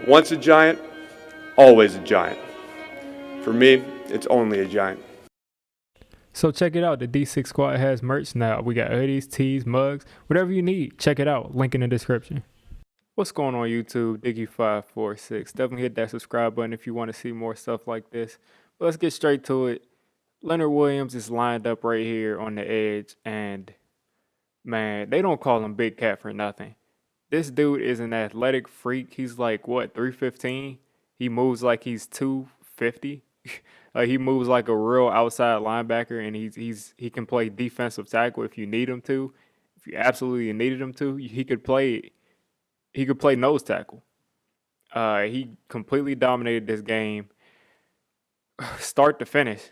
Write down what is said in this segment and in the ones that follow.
Once a giant, always a giant. For me, it's only a giant. So check it out. The D6 Squad has merch now. We got hoodies, tees, mugs, whatever you need. Check it out. Link in the description. What's going on YouTube? Diggy546. Definitely hit that subscribe button if you want to see more stuff like this. But let's get straight to it. Leonard Williams is lined up right here on the edge, and man, they don't call him Big Cat for nothing. This dude is an athletic freak. He's like, what, 315? He moves like he's 250. He moves like a real outside linebacker, and he can play defensive tackle if you need him to. If you absolutely needed him to, he could play nose tackle. He completely dominated this game, start to finish,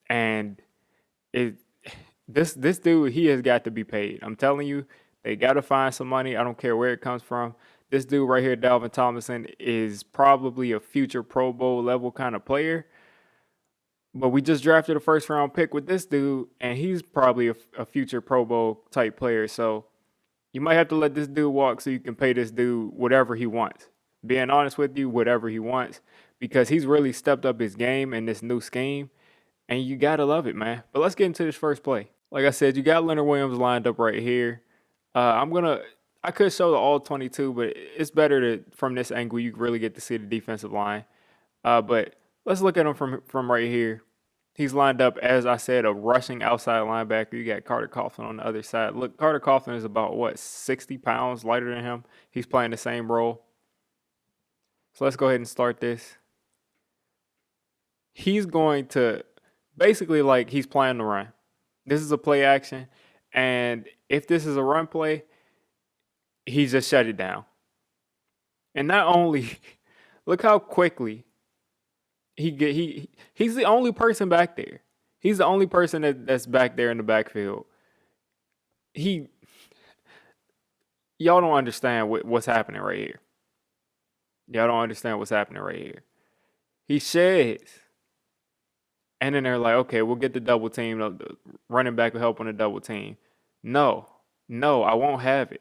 and this dude, he has got to be paid. I'm telling you, they got to find some money. I don't care where it comes from. This dude right here, Dalvin Tomlinson, is probably a future Pro Bowl level kind of player. But we just drafted a first round pick with this dude, and he's probably a future Pro Bowl type player. So you might have to let this dude walk so you can pay this dude whatever he wants. Being honest with you, whatever he wants, because he's really stepped up his game in this new scheme, and you got to love it, man. But let's get into this first play. Like I said, you got Leonard Williams lined up right here. I could show the all 22, but it's better from this angle, you really get to see the defensive line. But let's look at him from right here. He's lined up, as I said, a rushing outside linebacker. You got Carter Coughlin on the other side. Look, Carter Coughlin is about, 60 pounds lighter than him. He's playing the same role. So let's go ahead and start this. He's going to, basically like he's playing the run. This is a play action. And if this is a run play, he just shut it down. And not only, look how quickly he's the only person back there. He's the only person that's back there in the backfield. Y'all don't understand what's happening right here. Y'all don't understand what's happening right here. He sheds. And then they're like, okay, we'll get the double team. The running back will help on the double team. No, I won't have it.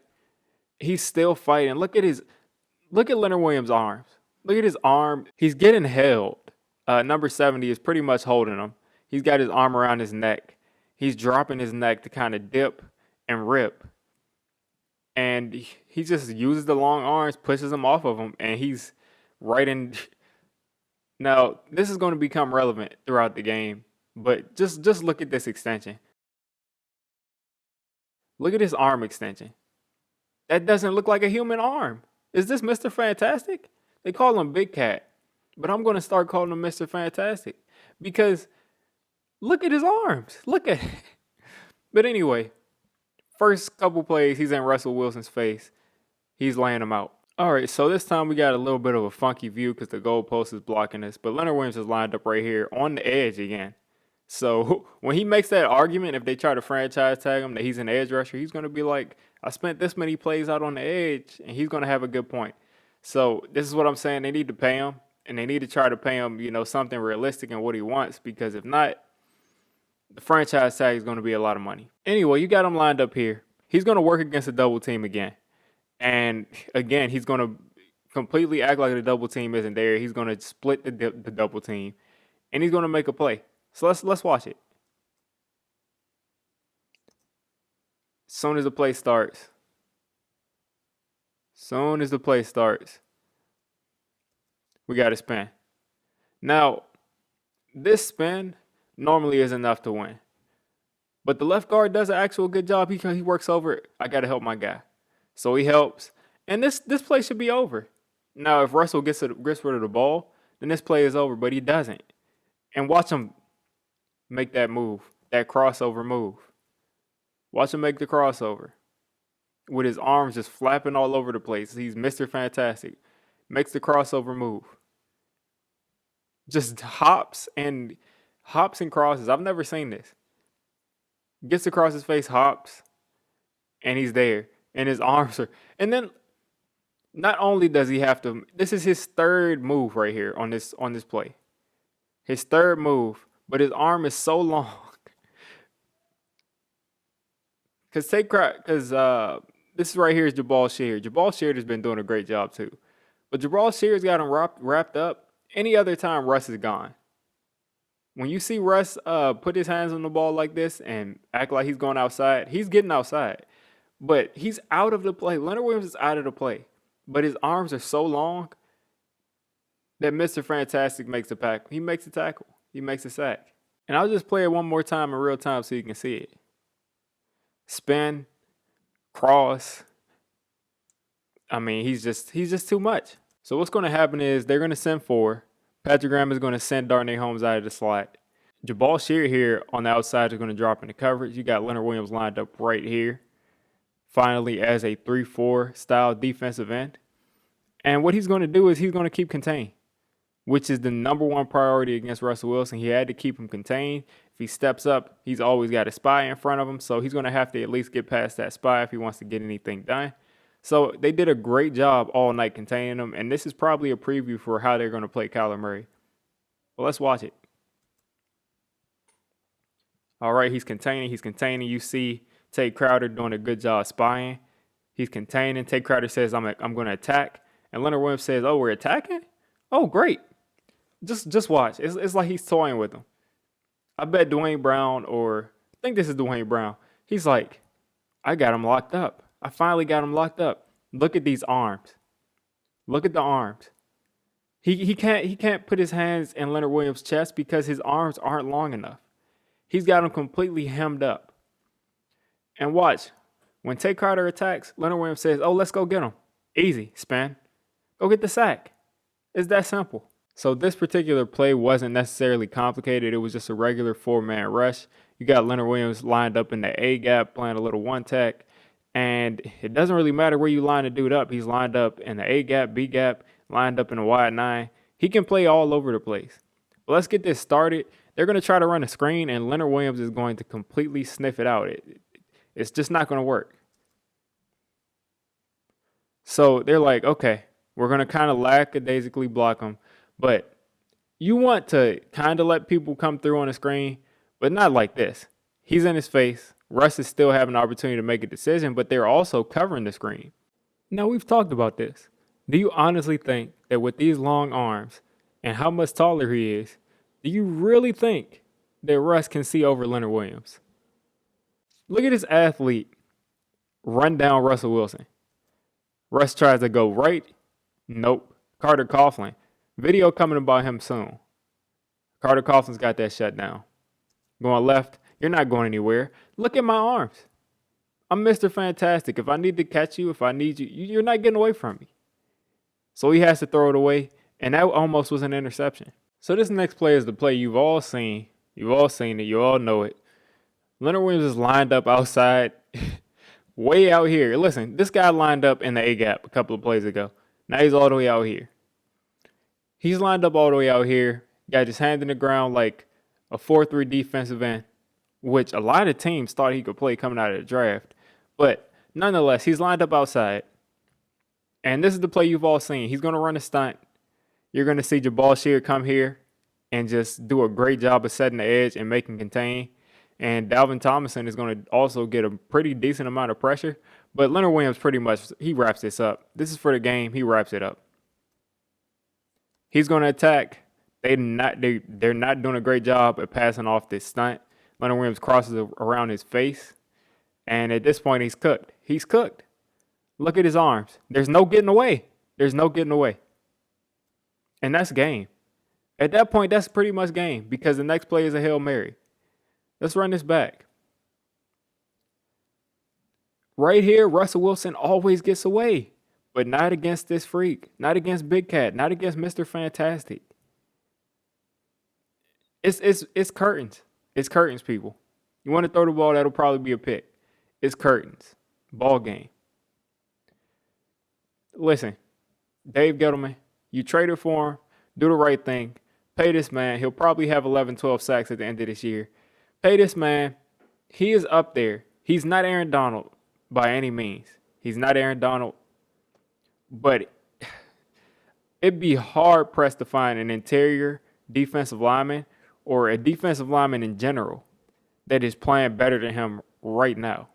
He's still fighting. Look at Leonard Williams' arms. Look at his arm. He's getting held. Number 70 is pretty much holding him. He's got his arm around his neck. He's dropping his neck to kind of dip and rip. And he just uses the long arms, pushes him off of him, and he's right in. Now, this is going to become relevant throughout the game, but just look at this extension. Look at his arm extension. That doesn't look like a human arm. Is this Mr. Fantastic? They call him Big Cat. But I'm going to start calling him Mr. Fantastic because look at his arms. Look at it. But anyway, first couple plays, he's in Russell Wilson's face. He's laying him out. All right, so this time we got a little bit of a funky view because the goalpost is blocking us. But Leonard Williams is lined up right here on the edge again. So when he makes that argument, if they try to franchise tag him that he's an edge rusher, he's going to be like, I spent this many plays out on the edge, and he's going to have a good point. So this is what I'm saying. They need to pay him. And they need to try to pay him, something realistic in what he wants, because if not, the franchise tag is going to be a lot of money. Anyway, you got him lined up here. He's going to work against a double team again. And again, he's going to completely act like the double team isn't there. He's going to split the double team, and he's going to make a play. So let's watch it. As soon as the play starts. We got to spin. Now, this spin normally is enough to win. But the left guard does an actual good job. He works over it. I got to help my guy. So he helps. And this play should be over. Now, if Russell gets rid of the ball, then this play is over. But he doesn't. And watch him make that move, that crossover move. Watch him make the crossover. With his arms just flapping all over the place. He's Mr. Fantastic. Makes the crossover move. Just hops and crosses. I've never seen this. Gets across his face, hops, and he's there. And his arms are. And then, not only does he have to. This is his third move right here on this play. His third move, but his arm is so long. Because this right here is Jabal Sheard. Jabal Sheard has been doing a great job too. But Jabal Shears got him wrapped up. Any other time, Russ is gone. When you see Russ put his hands on the ball like this and act like he's going outside, he's getting outside. But he's out of the play. Leonard Williams is out of the play. But his arms are so long that Mr. Fantastic makes a tackle. He makes a tackle. He makes a sack. And I'll just play it one more time in real time so you can see it. Spin, cross. I mean, he's just too much. So what's going to happen is they're going to send 4. Patrick Graham is going to send Darnay Holmes out of the slot. Jabal Shear here on the outside is going to drop into coverage. You got Leonard Williams lined up right here. Finally, as a 3-4 style defensive end. And what he's going to do is he's going to keep contained, which is the number one priority against Russell Wilson. He had to keep him contained. If he steps up, he's always got a spy in front of him. So he's going to have to at least get past that spy if he wants to get anything done. So they did a great job all night containing him. And this is probably a preview for how they're going to play Kyler Murray. Well, let's watch it. All right, he's containing. You see Tate Crowder doing a good job spying. He's containing. Tate Crowder says, I'm going to attack. And Leonard Williams says, oh, we're attacking? Oh, great. Just watch. It's like he's toying with him. I bet Dwayne Brown, or I think this is Dwayne Brown, he's like, I got him locked up. I finally got him locked up. Look at these arms. Look at the arms. He can't put his hands in Leonard Williams' chest because his arms aren't long enough. He's got him completely hemmed up. And watch. When Tate Crowder attacks, Leonard Williams says, oh, let's go get him. Easy, Span. Go get the sack. It's that simple. So this particular play wasn't necessarily complicated. It was just a regular 4-man rush. You got Leonard Williams lined up in the A gap, playing a little one-tech. And it doesn't really matter where you line a dude up. He's lined up in the A gap, B gap, lined up in a wide 9. He can play all over the place. But let's get this started. They're going to try to run a screen, and Leonard Williams is going to completely sniff it out. It's just not going to work. So they're like, okay, we're going to kind of lackadaisically block him. But you want to kind of let people come through on the screen, but not like this. He's in his face. Russ is still having an opportunity to make a decision, but they're also covering the screen. Now, we've talked about this. Do you honestly think that with these long arms and how much taller he is, do you really think that Russ can see over Leonard Williams? Look at this athlete run down Russell Wilson. Russ tries to go right. Nope. Carter Coughlin. Video coming about him soon. Carter Coughlin's got that shut down. Going left. You're not going anywhere. Look at my arms. I'm Mr. Fantastic. If I need to catch you, if I need you, you're not getting away from me. So he has to throw it away, and that almost was an interception. So this next play is the play you've all seen. You've all seen it. You all know it. Leonard Williams is lined up outside, way out here. Listen, this guy lined up in the A-gap a couple of plays ago. Now he's all the way out here. He's lined up all the way out here. Got his hand in the ground like a 4-3 defensive end, which a lot of teams thought he could play coming out of the draft. But nonetheless, he's lined up outside. And this is the play you've all seen. He's going to run a stunt. You're going to see Jabal Shear come here and just do a great job of setting the edge and making contain. And Dalvin Tomlinson is going to also get a pretty decent amount of pressure. But Leonard Williams pretty much, he wraps this up. This is for the game. He wraps it up. He's going to attack. They're not doing a great job at passing off this stunt. Leonard Williams crosses around his face. And at this point, he's cooked. He's cooked. Look at his arms. There's no getting away. There's no getting away. And that's game. At that point, that's pretty much game because the next play is a Hail Mary. Let's run this back. Right here, Russell Wilson always gets away, but not against this freak, not against Big Cat, not against Mr. Fantastic. It's curtains. It's curtains, people. You want to throw the ball, that'll probably be a pick. It's curtains. Ball game. Listen, Dave Gettleman, you traded for him. Do the right thing. Pay this man. He'll probably have 11, 12 sacks at the end of this year. Pay this man. He is up there. He's not Aaron Donald by any means. He's not Aaron Donald. But it'd be hard-pressed to find an interior defensive lineman or a defensive lineman in general that is playing better than him right now.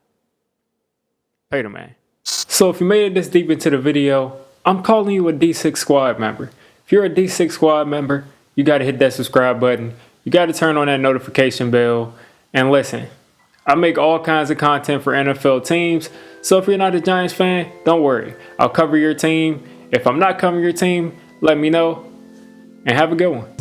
Pay the man. So if you made it this deep into the video, I'm calling you a D6 squad member. If you're a D6 squad member, you got to hit that subscribe button. You got to turn on that notification bell. And listen, I make all kinds of content for NFL teams. So if you're not a Giants fan, don't worry. I'll cover your team. If I'm not covering your team, let me know. And have a good one.